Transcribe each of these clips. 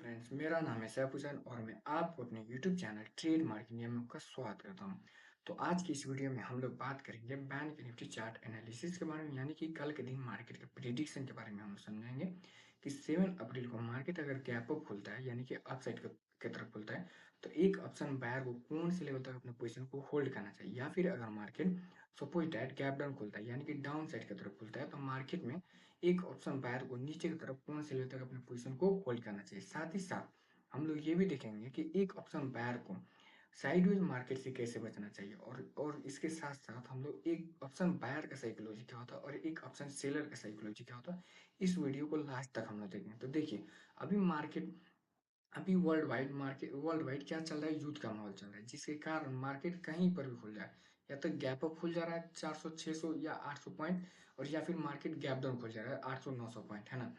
Friends, मेरा नाम है सैफ हुसैन और मैं आपको अपने यूट्यूब चैनल ट्रेड मार्केटिंग में आपका स्वागत करता हूं। तो आज की इस वीडियो में हम लोग बात करेंगे बैंक निफ्टी चार्ट एनालिसिस के बारे में, यानी कि कल के दिन मार्केट के प्रिडिक्शन के बारे में हम समझेंगे कि 7 अप्रैल को मार्केट अगर गैप अप खुलता है, यानी कि अपसाइड की तरफ खुलता है, तो एक ऑप्शन बायर को कौन से लेवल तक अपने पोजीशन को होल्ड करना चाहिए, या फिर अगर market suppose that gap down खुलता है यानी कि डाउन साइड की तरफ खुलता है, तो मार्केट में एक ऑप्शन बायर को नीचे की तरफ कौन से लेवल तक अपने पोजीशन को होल्ड करना चाहिए। साथ ही साथ हम लोग ये भी देखेंगे कि एक ऑप्शन बायर को साइडवेज मार्केट से कैसे बचना चाहिए, और इसके साथ साथ हम लोग एक ऑप्शन बायर का साइकोलॉजी क्या होता है और एक ऑप्शन सेलर का साइकोलॉजी क्या होता है, इस वीडियो को लास्ट तक हम लोग देखेंगे। तो देखिए, अभी मार्केट अभी वर्ल्ड वाइड क्या चल रहा है, युद्ध का माहौल चल रहा है, जिसके कारण मार्केट कहीं पर भी खुल जाए, या तो गैप अप खुल जा रहा है 400 600 या 800 पॉइंट, और या फिर मार्केट गैप डाउन खुल जा रहा है 800 900 पॉइंट, है ना।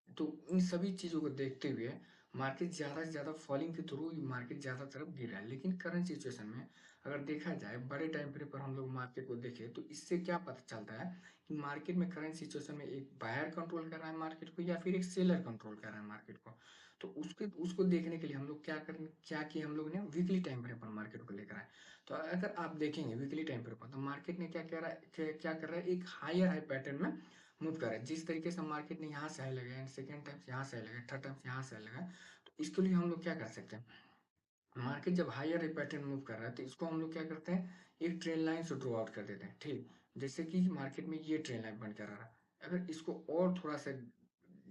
तो इन सभी चीज़ों को देखते हुए मार्केट ज़्यादा से ज़्यादा फॉलिंग के थ्रू मार्केट ज़्यादा तरफ गिर रहा है। लेकिन करंट सिचुएशन में अगर देखा जाए, बड़े टाइम फ्रेम पर हम लोग मार्केट को देखें, तो इससे क्या पता चलता है कि मार्केट में करंट सिचुएशन में एक बायर कंट्रोल कर रहा है मार्केट को, या फिर एक सेलर कंट्रोल कर रहा है मार्केट को। तो उसके उसको देखने के लिए हम लोग क्या किया, हम लोग ने वीकली टाइम फ्रेम पर मार्केट को लेकर आए। तो अगर आप देखेंगे वीकली टाइम फ्रेम पर, तो मार्केट ने क्या कर रहा है, एक हायर हाई पैटर्न में मूव कर रहा है। जिस तरीके से मार्केट ने यहाँ से हाई लगाया एंड सेकेंड टाइम यहाँ से हाई लगाया, थर्ड टाइम यहाँ से हाई लगाया, तो इसके लिए हम लोग क्या कर सकते हैं, मार्केट जब हायर पैटर्न मूव कर रहा है तो इसको हम लोग क्या करते हैं, एक ट्रेन लाइन से ड्रॉ आउट कर देते हैं। ठीक, जैसे कि मार्केट में ये ट्रेन लाइन बन कर रहा है, अगर इसको और थोड़ा सा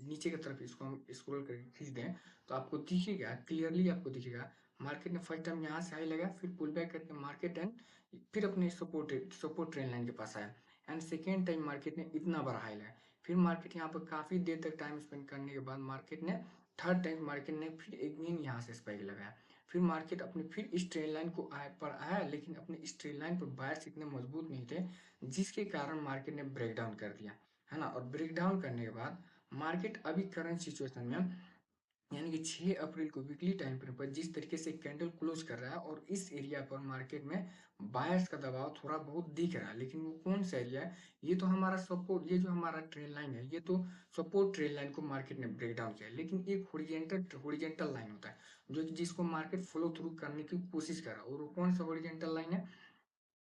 नीचे की तरफ इसको हम स्क्रॉल करके खींच दें, तो आपको दिखेगा, क्लियरली आपको दिखेगा, मार्केट ने फर्स्ट टाइम यहाँ से हाई लगा, फिर पुल बैक करके मार्केट एंड फिर अपने सपोर्ट ट्रेन लाइन के पास आया, एंड सेकेंड टाइम मार्केट ने इतना बड़ा हाई लगा, फिर मार्केट यहाँ पर काफी देर तक टाइम स्पेंड करने के बाद मार्केट ने थर्ड टाइम मार्केट ने फिर एक दिन यहाँ से स्पाइक लगाया। फिर मार्केट अपने फिर इस ट्रेन लाइन को पर आया, लेकिन अपने इस ट्रेन लाइन पर बायर्स इतने मजबूत नहीं थे, जिसके कारण मार्केट ने ब्रेक डाउन कर दिया, है ना। और ब्रेक डाउन करने के बाद मार्केट अभी करंट सिचुएशन में, यानी कि 6 अप्रैल को वीकली टाइम फ्रेम पर जिस तरीके से कैंडल क्लोज कर रहा है, और इस एरिया पर मार्केट में बायर्स का दबाव थोड़ा बहुत दिख रहा है, लेकिन वो कौन सा एरिया है, ये तो हमारा सपोर्ट, ये जो हमारा ट्रेन लाइन है, ये तो सपोर्ट ट्रेन लाइन को मार्केट ने ब्रेक डाउन किया है। लेकिन एक हॉरिजेंटल लाइन होता है जो जिसको मार्केट फॉलो थ्रू करने की कोशिश कर रहा है, और वो कौन सा हॉरिजेंटल लाइन है,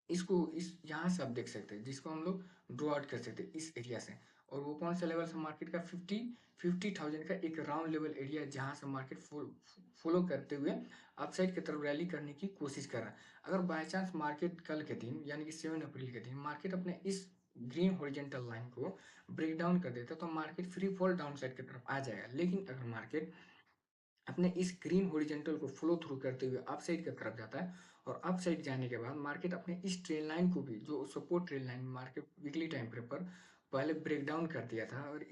इसको इस यहाँ से आप देख सकते हैं, जिसको हम लोग ड्रॉ आउट कर सकते हैं इस एरिया से। और वो कौन सा लेवल से, मार्केट का 50,000 का एक राउंड लेवल एरिया है, जहाँ से मार्केट फॉलो करते हुए अपसाइड की तरफ रैली करने की कोशिश कर रहा है। अगर बाय चांस मार्केट कल के दिन, यानी कि 7 अप्रैल के दिन, मार्केट अपने इस ग्रीन हॉरिजेंटल लाइन को ब्रेक डाउन कर देता, तो market free fall down side की तरफ आ जाएगा। लेकिन अगर मार्केट अपने इस ग्रीन हॉरिजॉन्टल को फ्लो थ्रू करते हुए अप साइड की तरफ जाता है, और अप साइड जाने के बाद मार्केट अपने इस ट्रेन लाइन को भी, जो support train line market weekly time frame पर पहले ब्रेक डाउन कर दिया था, और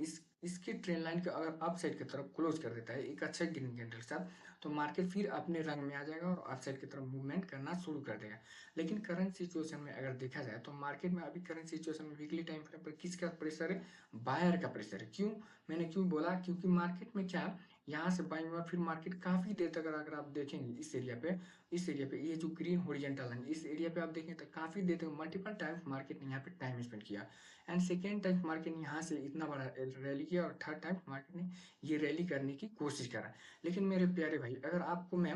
इसकी ट्रेन लाइन को अगर अप साइड की तरफ क्लोज कर देता है एक अच्छा ग्रीन कैंडल के साथ, तो मार्केट फिर अपने रंग में आ जाएगा और अप साइड की तरफ मूवमेंट करना शुरू कर देगा। लेकिन करंट सिचुएशन में अगर देखा जाए, तो मार्केट में अभी करंट सिचुएशन में वीकली टाइम फ्रेम पर किसका प्रेशर है, बायर का प्रेशर है। क्यों, मैंने क्यों बोला, क्योंकि मार्केट में क्या, यहाँ से बाइंग हुआ, फिर मार्केट काफी देर तक अगर आप देखेंगे इस एरिया पे ये जो ग्रीन हॉरिजॉन्टल लाइन, इस एरिया पे आप देखें तो काफी देर तक मल्टीपल टाइम्स मार्केट ने यहाँ पे टाइम स्पेंड किया, एंड सेकेंड टाइम मार्केट ने यहाँ से इतना बड़ा रैली किया, और थर्ड टाइम मार्केट ने ये रैली करने की कोशिश करा। लेकिन मेरे प्यारे भाई, अगर आपको मैं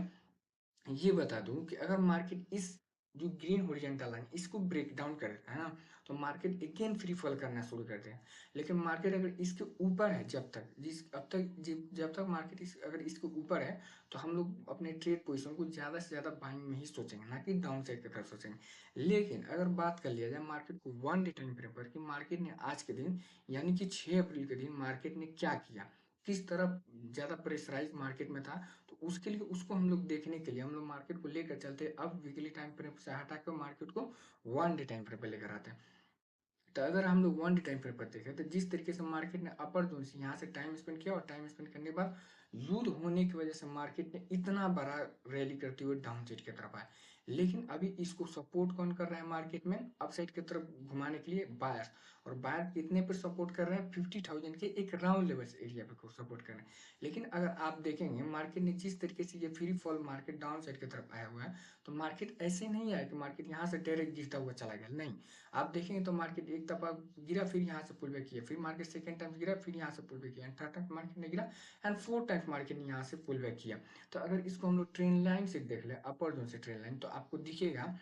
ये बता दूं कि अगर मार्केट इस जो ग्रीन हॉरिजॉन्टल लाइन इसको ब्रेक डाउन कर देता है ना, तो मार्केट अगेन फ्री फॉल करना शुरू कर देगा। लेकिन मार्केट अगर इसके ऊपर है, जब तक मार्केट अगर इसके ऊपर है, तो हम लोग अपने ट्रेड पोजीशन को ज्यादा से ज्यादा बाइंग में ही सोचेंगे, ना कि डाउन साइड की तरफ सोचेंगे। लेकिन अगर बात कर लिया जाए मार्केट को 1 डे टाइम फ्रेम पर, कि मार्केट ने आज के दिन, यानी कि 6 अप्रैल के दिन मार्केट ने क्या किया, किस तरफ ज्यादा प्रेशराइज मार्केट में था, तो उसके लिए, उसको हम लोग देखने के लिए हम लोग मार्केट को लेकर चलते हैं, अब वीकली टाइम फ्रेम से हटा कर मार्केट को 1 डे टाइम फ्रेम पे लेकर आते हैं। तो अगर हम लोग 1 डे टाइम फ्रेम पर देखें, तो जिस तरीके से मार्केट ने अपर जोन से यहाँ से टाइम स्पेंड किया, और टाइम स्पेंड करने के बाद युद्ध होने की वजह से मार्केट ने इतना बड़ा रैली करते हुए डाउन साइड की तरफ आया। लेकिन अभी इसको सपोर्ट कौन कर रहा है मार्केट में, अपसाइड की तरफ घुमाने के लिए, बायर्स। और बायर कितने पर सपोर्ट कर रहे हैं, 50,000 के एक राउंड लेवल एरिया पे सपोर्ट कर रहे हैं। लेकिन अगर आप देखेंगे मार्केट ने जिस तरीके से ये free fall market down side की तरफ आया हुआ है, तो मार्केट ऐसे नहीं आया कि मार्केट यहाँ से डायरेक्ट गिरता हुआ चला गया, नहीं। आप देखेंगे तो मार्केट एक दफा गिरा, फिर यहाँ से पुल बैक किया, फिर मार्केट सेकंड टाइम गिरा, फिर यहाँ से पुल बैक किया, एंड थर्ड टाइम मार्केट ने गिरा, एंड फोर्थ टाइम मार्केट ने यहाँ से पुल बैक किया। तो अगर इसको हम लोग ट्रेंड लाइन से देख ले, अपर जोन से ट्रेंड लाइन, तो आपको दिखेगा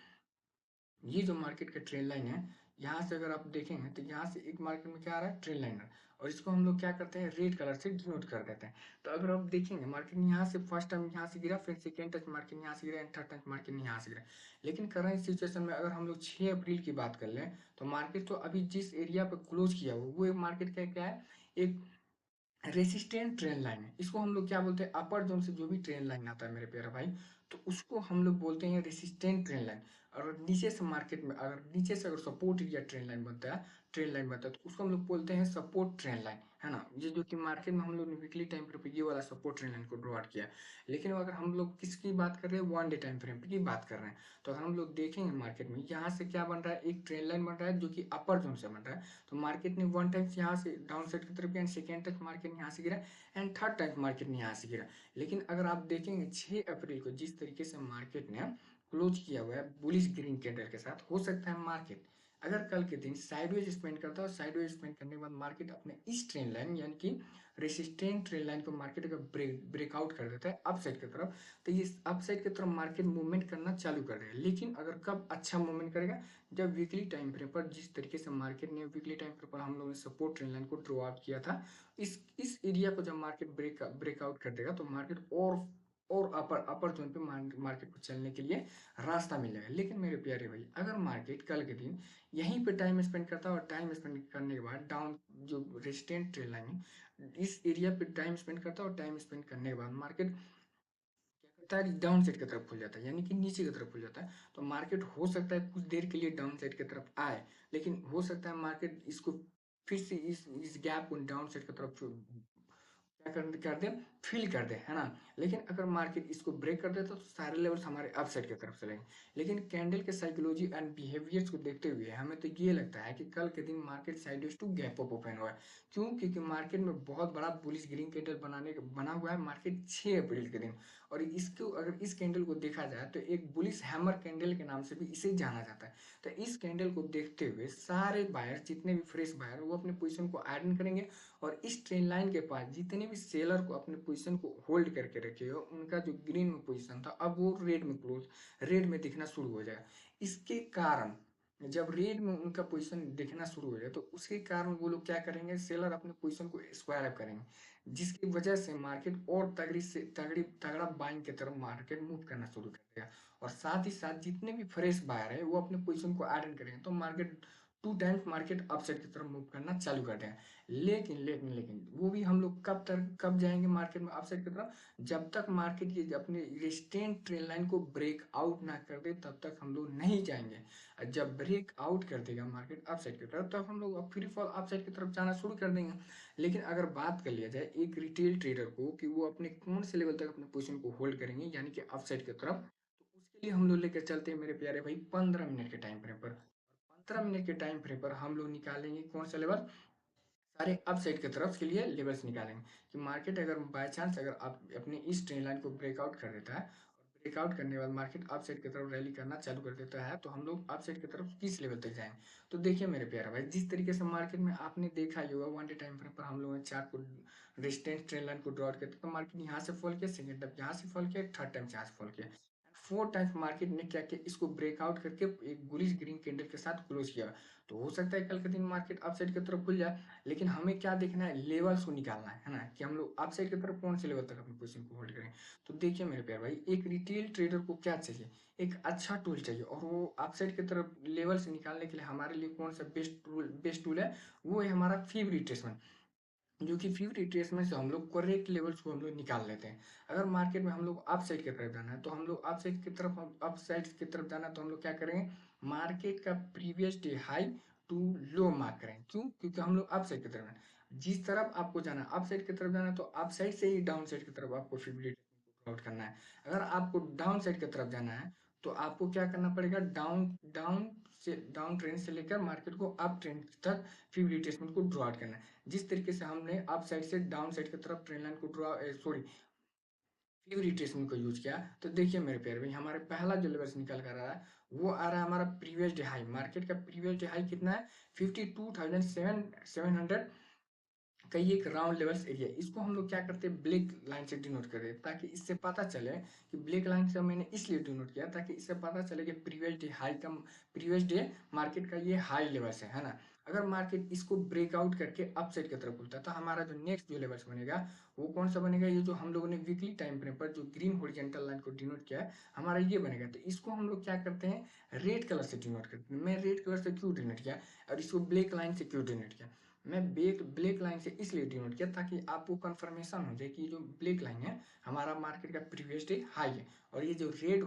ये जो मार्केट का ट्रेंड लाइन है, यहाँ से अगर आप देखेंगे तो यहाँ से एक मार्केट में क्या आ रहा है, ट्रेंड लाइनर, और इसको हम लोग क्या करते हैं, रेड कलर से डिनोट कर देते हैं। तो अगर आप देखेंगे मार्केट यहाँ से फर्स्ट टाइम यहाँ से गिरा, फिर सेकेंड टाइम मार्केट यहाँ से गिरा, एंड थर्ड टाइम मार्केट यहाँ से गिरा। लेकिन करंट सिचुएशन में अगर हम लोग 6 अप्रैल की बात कर लें, तो मार्केट तो अभी जिस एरिया पर क्लोज किया हुआ वो मार्केट का क्या है, एक रेसिस्टेंट ट्रेंड लाइन है। इसको हम लोग क्या बोलते हैं, अपर जोन से जो भी ट्रेंड लाइन आता है मेरे प्यारे भाई, तो उसको हम लोग बोलते हैं रेसिस्टेंट ट्रेंड लाइन। और नीचे से मार्केट में अगर नीचे से अगर सपोर्ट एरिया ट्रेंड लाइन बनता है, तो उसको हम लोग बोलते हैं सपोर्ट ट्रेंड लाइन, है ना। ये जो कि मार्केट में हम लोग ने वीकली टाइम फ्रेम पे ये वाला सपोर्ट ट्रेंड लाइन को ड्रॉ आउट किया है। लेकिन अगर हम लोग किसकी बात कर रहे हैं, 1 डे टाइम फ्रेम की बात कर रहे हैं, तो अगर हम लोग देखेंगे मार्केट में यहाँ से क्या बन रहा है, एक ट्रेंड लाइन बन रहा है जो कि अपर जोन से बन रहा है। तो मार्केट ने वन टाइम यहाँ से डाउन साइड की तरफ गया, एंड सेकेंड टाइम मार्केट यहाँ से गिरा, एंड थर्ड टाइम मार्केट ने यहाँ से गिरा। लेकिन अगर आप देखेंगे 6 अप्रैल को जिस तरीके से मार्केट ने क्लोज किया हुआ है बुलिश ग्रीन कैंडल के साथ, हो सकता है मार्केट अगर कल के दिन साइडवेज स्पेंड करता है, और साइडवेज स्पेंड करने के बाद मार्केट अपने इस ट्रेंड लाइन यानी कि रेसिस्टेंट ट्रेंड लाइन को मार्केट अगर ब्रेकआउट कर देता है अपसाइड की तरफ, तो ये अपसाइड की तरफ मार्केट मूवमेंट करना चालू कर देगा। लेकिन अगर कब अच्छा मूवमेंट करेगा, जब वीकली टाइम फ्रेम पर जिस तरीके से मार्केट ने वीकली टाइम फ्रेम पर हम लोगों ने सपोर्ट ट्रेंड लाइन को ड्रॉ आउट किया था, इस एरिया को जब मार्केट ब्रेकआउट कर देगा, तो मार्केट और अपर अपर जोन पे मार्केट को चलने के लिए रास्ता मिल जाएगा। लेकिन मेरे प्यारे भाई, अगर मार्केट कल के दिन यहीं पे टाइम स्पेंड करता है, और टाइम स्पेंड करने के बाद डाउन जो रेजिस्टेंट ट्रेंड लाइन है इस एरिया पे टाइम स्पेंड करता है, और टाइम स्पेंड करने के बाद मार्केट क्या करता है, डाउन साइड की तरफ खुल जाता है, यानी कि नीचे की तरफ खुल जाता है। तो मार्केट हो सकता है कुछ देर के लिए डाउन साइड की तरफ आए, लेकिन हो सकता है मार्केट इसको फिर से इस गैप को डाउन साइड की तरफ क्या कर दे, फिल कर दे, है ना। लेकिन अगर मार्केट इसको ब्रेक कर देता, तो सारे लेवल्स हमारे अपसाइड की तरफ चलेंगे। लेकिन कैंडल के साइकोलॉजी एंड बिहेवियर्स को देखते हुए हमें तो ये लगता है कि कल के दिन market sideways to gap up open हुआ है। क्यों, क्योंकि मार्केट में बहुत बड़ा बुलिश ग्रीन कैंडल बना हुआ है मार्केट 6 अप्रैल के दिन। और इसको अगर इस कैंडल को देखा जाए तो एक बुलिश हैमर कैंडल के नाम से भी इसे जाना जाता है। तो इस कैंडल को देखते हुए सारे बायर, जितने भी फ्रेश बायर, वो अपने पोजीशन को आयरन करेंगे, और इस ट्रेन लाइन के पास जितने भी सेलर को अपने पोजीशन को होल्ड करके रखे हो, उनका जो ग्रीन में पोजीशन था अब वो रेड में दिखना शुरू हो जाएगा। इसके कारण जब रेड में उनका पोजीशन दिखना शुरू हो जाए, तो उसके कारण वो लोग क्या करेंगे, सेलर अपने पोजीशन को स्क्वायर अप करेंगे, जिसकी वजह से मार्केट और तगड़ा बाइंग की तरफ मार्केट मूव करना शुरू कर देगा। और साथ ही साथ जितने भी फ्रेश बायर है वो अपने पोजीशन को आयरन करेंगे, तो market two times market upside की तरफ मूव करना चालू कर देगा। लेकिन वो भी हम लोग कब जाएंगे मार्केट में अपसाइड की तरफ, जब तक मार्केट ये अपने रेजिस्टेंट ट्रेंड लाइन को ब्रेक आउट ना कर दे, तब तक हम लोग नहीं जाएंगे। और जब ब्रेक आउट कर देगा मार्केट अपसाइड की तरफ, तब हम लोग अब फ्री फॉल अपसाइड की तरफ जाना शुरू कर देंगे। लेकिन अगर बात कर लिया जाए एक रिटेल ट्रेडर को कि वो अपने कौन से लेवल तक अपने पोजीशन को होल्ड करेंगे यानी कि अपसाइड की तरफ, तो उसके लिए हम लोग लेकर चलते हैं मेरे प्यारे भाई 15 मिनट के टाइम फ्रेम पर। 15 मिनट के टाइम फ्रेम पर हम लोग निकालेंगे कौन सा लेवल, सारे अपसाइड की तरफ के लिए लेवल्स निकालेंगे। कि मार्केट अगर बाय चांस अगर आप अपने इस ट्रेंड लाइन को ब्रेकआउट कर देता है, और ब्रेकआउट करने के बाद मार्केट अपसाइड की तरफ रैली करना चालू कर देता है, तो हम लोग अपसाइड की तरफ किस लेवल तक जाएंगे। तो देखिए मेरे प्यारा भाई, जिस तरीके से मार्केट में आपने देखा ही होगा 1 डे टाइम फ्रेम पर हम लोगों ने चार्ट को रेजिस्टेंस ट्रेंड लाइन को ड्रॉ किया, तो मार्केट यहाँ से फॉल किया, सेकंड टाइम यहाँ से फॉल किया, थर्ड टाइम यहाँ से फॉल किया, फोर टाइम्स मार्केट ने क्या किया, इसको ब्रेकआउट करके एक बुलिश ग्रीन कैंडल के साथ क्लोज किया। तो हो सकता है कल के दिन मार्केट अपसाइड की तरफ खुल जाए, लेकिन हमें क्या देखना है, लेवल्स को निकालना है ना, कि हम लोग अपसाइड की तरफ कौन से लेवल तक अपनी पोजीशन को होल्ड करें। तो देखिए मेरे प्यार भाई, एक रिटेल ट्रेडर को क्या चाहिए, एक अच्छा टूल चाहिए, और वो अपसाइड की तरफ लेवल से निकालने के लिए हमारे लिए कौन सा बेस्ट टूल है, वो है हमारा फीब रिट्रेसमेंट। जो कि फ्यू रिट्रेसमेंट से हम लोग करेक्ट लेवल्स को हम लोग निकाल लेते हैं। अगर मार्केट में हम लोग अप साइड की तरफ जाना है, तो हम लोग अप साइड की तरफ जाना है, तो हम लोग क्या करेंगे, मार्केट का previous day high to low mark करेंगे। क्यों, क्योंकि हम लोग अप साइड की तरफ हैं। जिस तरफ आपको जाना है अप साइड की तरफ जाना है, तो अप साइड से ही डाउन साइड की तरफ आपको फ्यू रिट्रेसमेंट को आउट करना है। अगर आपको डाउन साइड की तरफ जाना है, तो आपको क्या करना पड़ेगा, डाउन डाउन से डाउन ट्रेंड से लेकर मार्केट को अप ट्रेंड तक फीव रिट्रेसमेंट को ड्रॉ आउट करना है। जिस तरीके से हमने अप साइड से डाउन साइड की तरफ ट्रेंड लाइन को फीव रिट्रेसमेंट को यूज किया, तो देखिए मेरे प्यारे भाई, हमारे पहला जो लेवल्स निकल कर आ रहा है वो आ रहा है हमारा प्रीवियस डे हाई। मार्केट का प्रीवियस डे हाई कितना है, 52,700 का ये एक राउंड लेवल्स एरिया। इसको हम लोग क्या करते हैं, ब्लैक लाइन से डिनोट कर देते हैं, ताकि इससे पता चले कि ब्लैक लाइन से मैंने इसलिए डिनोट किया ताकि इससे पता चले कि प्रीवियस डे मार्केट का ये हाई लेवल्स है ना। अगर मार्केट इसको ब्रेकआउट करके अपसाइड की तरफ खुलता है तो हमारा जो नेक्स्ट जो लेवल्स बनेगा वो कौन सा बनेगा, ये जो हम लोगों ने वीकली टाइम फ्रेम पर जो ग्रीन हॉरिजॉन्टल लाइन को डिनोट किया है हमारा ये बनेगा। तो इसको हम लोग क्या करते हैं, रेड कलर से डिनोट करते हैं। मैं रेड कलर से क्यों डिनोट किया और इसको ब्लैक लाइन से क्यों डिनोट किया, मैं ब्लैक लाइन से इसलिए डिनोट किया ताकि आपको कंफर्मेशन हो जाए कि जो ब्लैक लाइन है हमारा मार्केट का प्रीवियस डे हाई है, और ये जो रेड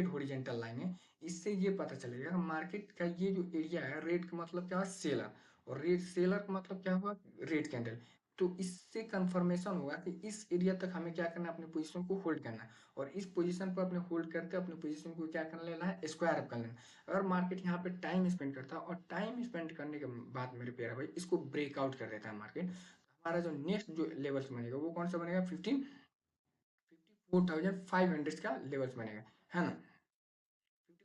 हॉरिजॉन्टल लाइन है इससे ये पता चलेगा मार्केट का ये जो एरिया है, रेड का मतलब क्या हुआ, सेलर, और रेड सेलर का मतलब क्या हुआ, रेड कैंडल। तो इससे कंफर्मेशन होगा कि इस एरिया तक हमें क्या करना है, अपने पोजीशन को होल्ड करना है, और इस पोजीशन को अपने होल्ड करते अपने पोजीशन को क्या कर लेना है, स्क्वायर अप कर लेना है। अगर मार्केट यहाँ पे टाइम स्पेंड करता है और टाइम स्पेंड करने के बाद मेरे प्यारे भाई इसको ब्रेकआउट कर देता है मार्केट, हमारा जो नेक्स्ट जो लेवल्स बनेगा वो कौन सा बनेगा, 54,500 का लेवल्स बनेगा, है ना।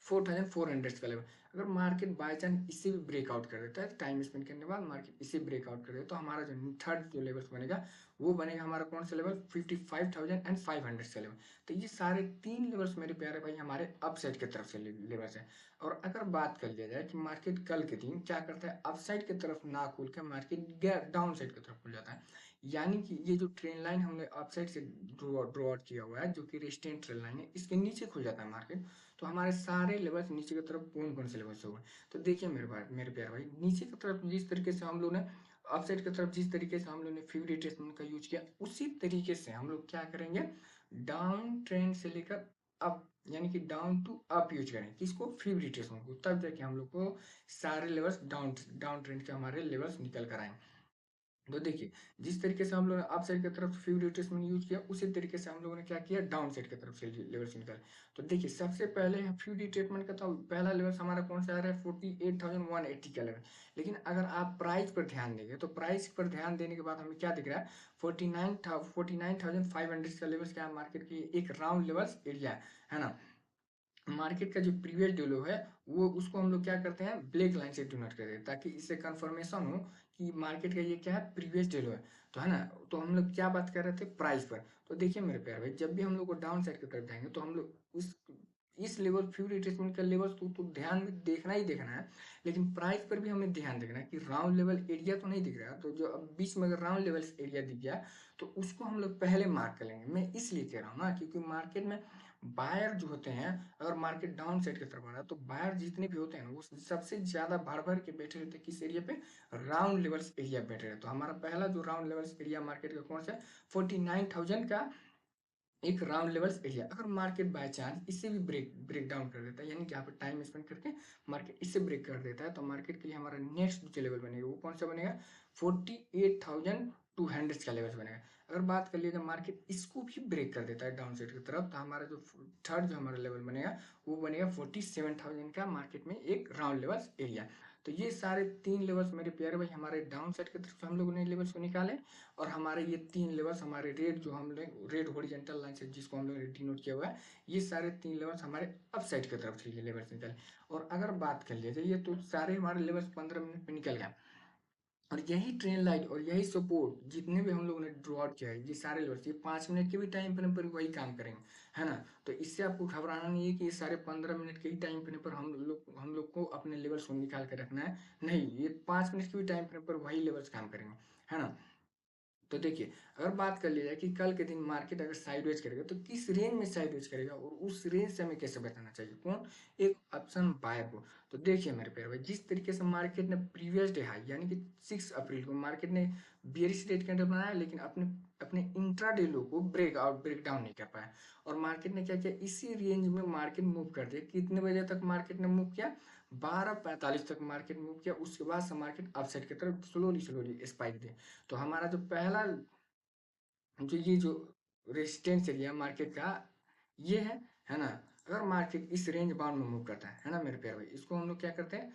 54,400 का लेवल। अगर मार्केट बाय चांस इसे भी ब्रेकआउट कर देता है टाइम स्पेंड करने के बाद, मार्केट इसे ब्रेकआउट कर देता है, तो हमारा जो थर्ड जो लेवल्स बनेगा वो बनेगा हमारा कौन सा लेवल, 55,500 का लेवल। तो ये सारे तीन लेवल्स मेरे प्यारे भाई हमारे अपसाइड की तरफ से लेवल्स है। और अगर बात कर लिया जाए कि मार्केट कल के दिन क्या करता है, अपसाइड की तरफ ना खुल कर मार्केट डाउन साइड की तरफ खुल जाता है, यानी कि ये जो ट्रेन लाइन हमने अपसाइड से ड्रॉ आउट किया हुआ है जो कि रेजिस्टेंट ट्रेन लाइन है, इसके नीचे खुल जाता है मार्केट, तो हमारे सारे लेवल्स नीचे की तरफ कौन कौन से लेवल्स हो गए। तो देखिए मेरे प्यारे भाई, नीचे की तरफ जिस तरीके से हम लोग ने अपसाइड की तरफ जिस तरीके से हम लोग ने फीव रिट्रेसमेंट का यूज किया, उसी तरीके से हम लोग क्या करेंगे, डाउन ट्रेंड से लेकर अप, यानी कि डाउन टू अप यूज करें किसको, फीव रिट्रेसमेंट को, तब जाके हम लोग को सारे लेवल्स डाउन डाउन ट्रेंड के हमारे लेवल्स निकल कर आएंगे। तो देखिए, जिस तरीके से हम लोगों ने अप साइड की तरफ फ्यू रिट्रेसमेंट यूज किया, उसी तरीके से हम लोगों ने क्या किया, डाउन साइड की तरफ से लेवल से निकाले। तो देखिए, सबसे पहले फ्यू रिट्रेसमेंट का तो पहला लेवल हमारा कौन सा आ रहा है, 48,180 का लेवल। लेकिन अगर आप प्राइस पर ध्यान देंगे तो प्राइस पर ध्यान देने के बाद हमें क्या दिख रहा है, 49,500 का लेवल क्या है, मार्केट की एक राउंड लेवल्स एरिया है ना। मार्केट का जो प्रीवियस डे लो है वो उसको हम लोग क्या करते हैं, ब्लैक लाइन से डिनोट कर देते हैं, ताकि इससे कंफर्मेशन हो कि मार्केट का ये क्या है, प्रीवियस डे लो है, तो है ना। तो हम लोग क्या बात कर रहे थे, प्राइस पर। तो देखिए मेरे प्यारे भाई, जब भी हम लोग को डाउन साइड की तरफ जाएंगे तो हम लोग इस लेवल फ्यू रिट्रेसमेंट का लेवल तो ध्यान में देखना ही देखना है, लेकिन प्राइस पर भी हमें ध्यान देखना है कि राउंड लेवल एरिया तो नहीं दिख रहा, तो जो अब बीच में अगर राउंड लेवल एरिया दिख गया तो उसको हम लोग पहले मार्क कर लेंगे। मैं इसलिए कह रहा हूँ ना, क्योंकि मार्केट में बायर जो होते हैं, अगर मार्केट डाउन साइड की तरफ आ रहा है तो बायर जितने भी होते हैं वो सबसे ज्यादा भर भर के बैठे रहते हैं किस एरिया पे, राउंड लेवल्स एरिया बैठे रहते। तो हमारा पहला जो राउंड लेवल्स एरिया मार्केट का कौन सा है, 49,000 का एक राउंड लेवल्स एरिया। अगर मार्केट बाय चांस इससे भी ब्रेक डाउन कर देता है, यानी कि यहाँ पे टाइम स्पेंड करके मार्केट इससे ब्रेक कर देता है, तो मार्केट के लिए हमारा नेक्स्ट जो लेवल बनेगा वो कौन सा बनेगा, 48,200 का लेवल बनेगा। अगर बात कर लिया मार्केट इसको भी ब्रेक कर देता है डाउन साइड की तरफ, तो हमारा जो थर्ड जो हमारा लेवल बनेगा वो बनेगा 47,000 का मार्केट में एक राउंड लेवल्स एरिया। तो ये सारे तीन लेवल्स मेरे प्यारे भाई हमारे डाउन साइड की तरफ हम लोगों ने लेवल्स को निकाले, और हमारे ये तीन लेवल्स हमारे रेड जो हम लोग रेड हॉरिजॉन्टल लाइन से जिसको हम लोग ने डिनोट किया हुआ है, ये सारे तीन लेवल्स हमारे अप साइड की तरफ से ये लेवल्स निकले। और अगर बात कर लिया जाए ये तो सारे हमारे लेवल्स 15 मिनट में निकल गए, और यही ट्रेन लाइन और यही सपोर्ट जितने भी हम लोगों ने ड्रॉ आउट किया है, ये सारे लेवल्स ये 5 मिनट के भी टाइम फ्रेम पर वही काम करेंगे, है ना। तो इससे आपको घबराना नहीं है कि ये सारे 15 मिनट के ही टाइम फ्रेम पर हम लोग को अपने लेवल्स को निकाल कर रखना है, नहीं, ये 5 मिनट के भी टाइम फ्रेम पर वही लेवल्स काम करेंगे, है ना। तो देखिए, अगर बात कर लिया जाए कि कल के दिन मार्केट अगर साइडवेज करेगा तो किस रेंज में साइडवेज करेगा और उस रेंज से हमें कैसे बताना चाहिए, कौन, एक ऑप्शन बायर को। तो देखिए मेरे प्यारे भाई, जिस तरीके से मार्केट ने प्रीवियस डे हाई यानी कि 6 अप्रैल को मार्केट ने बियरिश रेट कैंडल बनाया, लेकिन अपने अपने इंट्रा डे लो को ब्रेक डाउन नहीं कर पाया, और मार्केट ने क्या किया, इसी रेंज में मार्केट मूव कर दिया। कितने बजे तक मार्केट ने मूव किया, 12:45 तक मार्केट मूव किया, उसके बाद से मार्केट अपसाइड की तरफ स्लोली स्लोली स्पाइक दे। तो हमारा जो पहला जो ये जो रेजिस्टेंस एरिया मार्केट का ये है, है ना? अगर मार्केट इस रेंज बाउंड में मूव करता है ना मेरे प्यारे भाई, इसको हम लोग क्या करते हैं,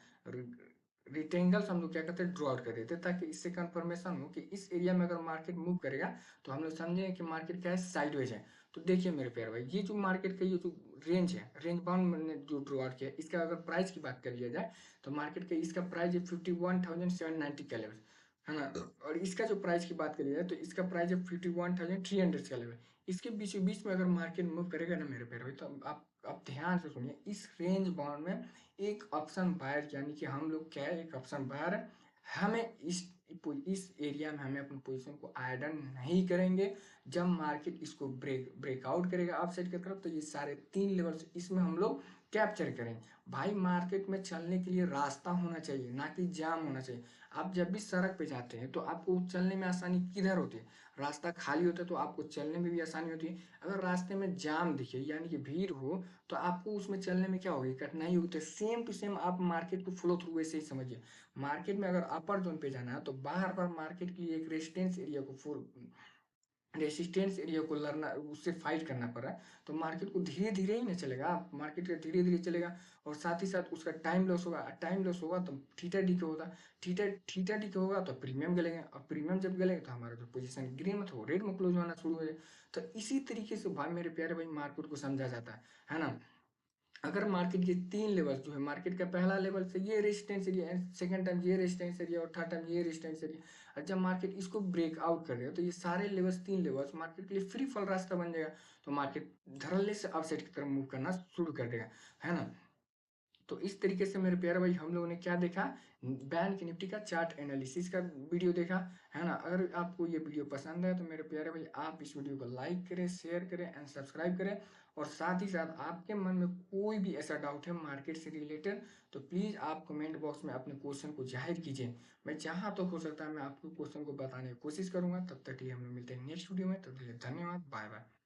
रिटेंगल्स हम लोग क्या करते हैं, ड्रॉ आउट कर देते हैं, ताकि इससे कंफर्मेशन हो कि इस एरिया में अगर मार्केट मूव करेगा तो हम लोग समझेंगे कि मार्केट क्या है, साइडवेज है। तो देखिए मेरे प्यारे भाई, ये जो मार्केट का ये जो रेंज है, रेंज बाउंड मैंने जो ड्रॉ आउट किया है, इसका अगर प्राइस की बात कर लिया जाए तो मार्केट का इसका प्राइस है 51,790 के लेवल, है ना? और इसका जो प्राइस की बात करी जाए तो इसका प्राइस है 51,300 का लेवल। इसके बीचों बीच में अगर मार्केट मूव करेगा ना मेरे प्यारे भाई, तो आप ध्यान से सुनिए, इस रेंज बाउंड में एक ऑप्शन बायर, यानी कि हम लोग क्या है, एक ऑप्शन बायर है, हमें इस एरिया में हमें अपनी पोजीशन को आइडन नहीं करेंगे। जब मार्केट इसको ब्रेकआउट करेगा अपसाइड की तरफ, तो ये सारे 3 लेवल्स इसमें हम लोग कैप्चर करेंगे। भाई मार्केट में चलने के लिए रास्ता होना चाहिए, ना कि जाम होना चाहिए। आप जब भी सड़क पे जाते हैं तो आपको चलने में आसानी किधर होती है? रास्ता खाली होता है तो आपको चलने में भी आसानी होती है। अगर रास्ते में जाम दिखे यानी कि भीड़ हो, तो आपको उसमें चलने में क्या होगी, कठिनाई होगी। तो सेम टू सेम आप मार्केट को फ्लो थ्रू वैसे ही समझिए। मार्केट में अगर अपर जोन पे जाना है तो बार बार मार्केट की एक रेसिस्टेंस एरिया को लड़ना, उससे फाइट करना पड़ रहा है। तो मार्केट को धीरे धीरे ही ना चलेगा, मार्केट का धीरे धीरे चलेगा, और साथ ही साथ उसका टाइम लॉस होगा। टाइम लॉस होगा तो थीटा डी के होगा, थीटा डी के होगा तो प्रीमियम गलेंगे, और प्रीमियम जब गलेंगे तो हमारा जो पोजीशन ग्रीन में था वो रेड में क्लोज होना शुरू हो जाए। तो इसी तरीके से भाई मेरे प्यारे भाई मार्केट को समझा जाता है ना? अगर मार्केट के 3 लेवल जो है, मार्केट का पहला लेवल से ये रेजिस्टेंस एरिया, सेकंड टाइम ये रेजिस्टेंस एरिया, और थर्ड टाइम ये रेजिस्टेंस एरिया, और जब मार्केट इसको ब्रेक आउट कर देगा तो ये सारे लेवल्स, 3 लेवल्स मार्केट के लिए फ्री फॉल रास्ता बन जाएगा। तो मार्केट धड़ल्ले से अपसाइड की तरफ मूव करना शुरू कर देगा, है ना? तो इस तरीके से मेरे प्यारे भाई हम लोगों ने क्या देखा, बैंक निफ्टी का चार्ट एनालिसिस का वीडियो देखा, है ना? अगर आपको ये वीडियो पसंद है तो मेरे प्यारे भाई आप इस वीडियो को लाइक करें, शेयर करें एंड सब्सक्राइब करें। और साथ ही साथ आपके मन में कोई भी ऐसा डाउट है मार्केट से रिलेटेड, तो प्लीज़ आप कमेंट बॉक्स में अपने क्वेश्चन को जाहिर कीजिए। मैं जहाँ तक हो सकता है मैं आपको क्वेश्चन को बताने की कोशिश करूंगा। तब तक के लिए हम लोग मिलते हैं नेक्स्ट वीडियो में, तब तक के लिए धन्यवाद, बाय बाय।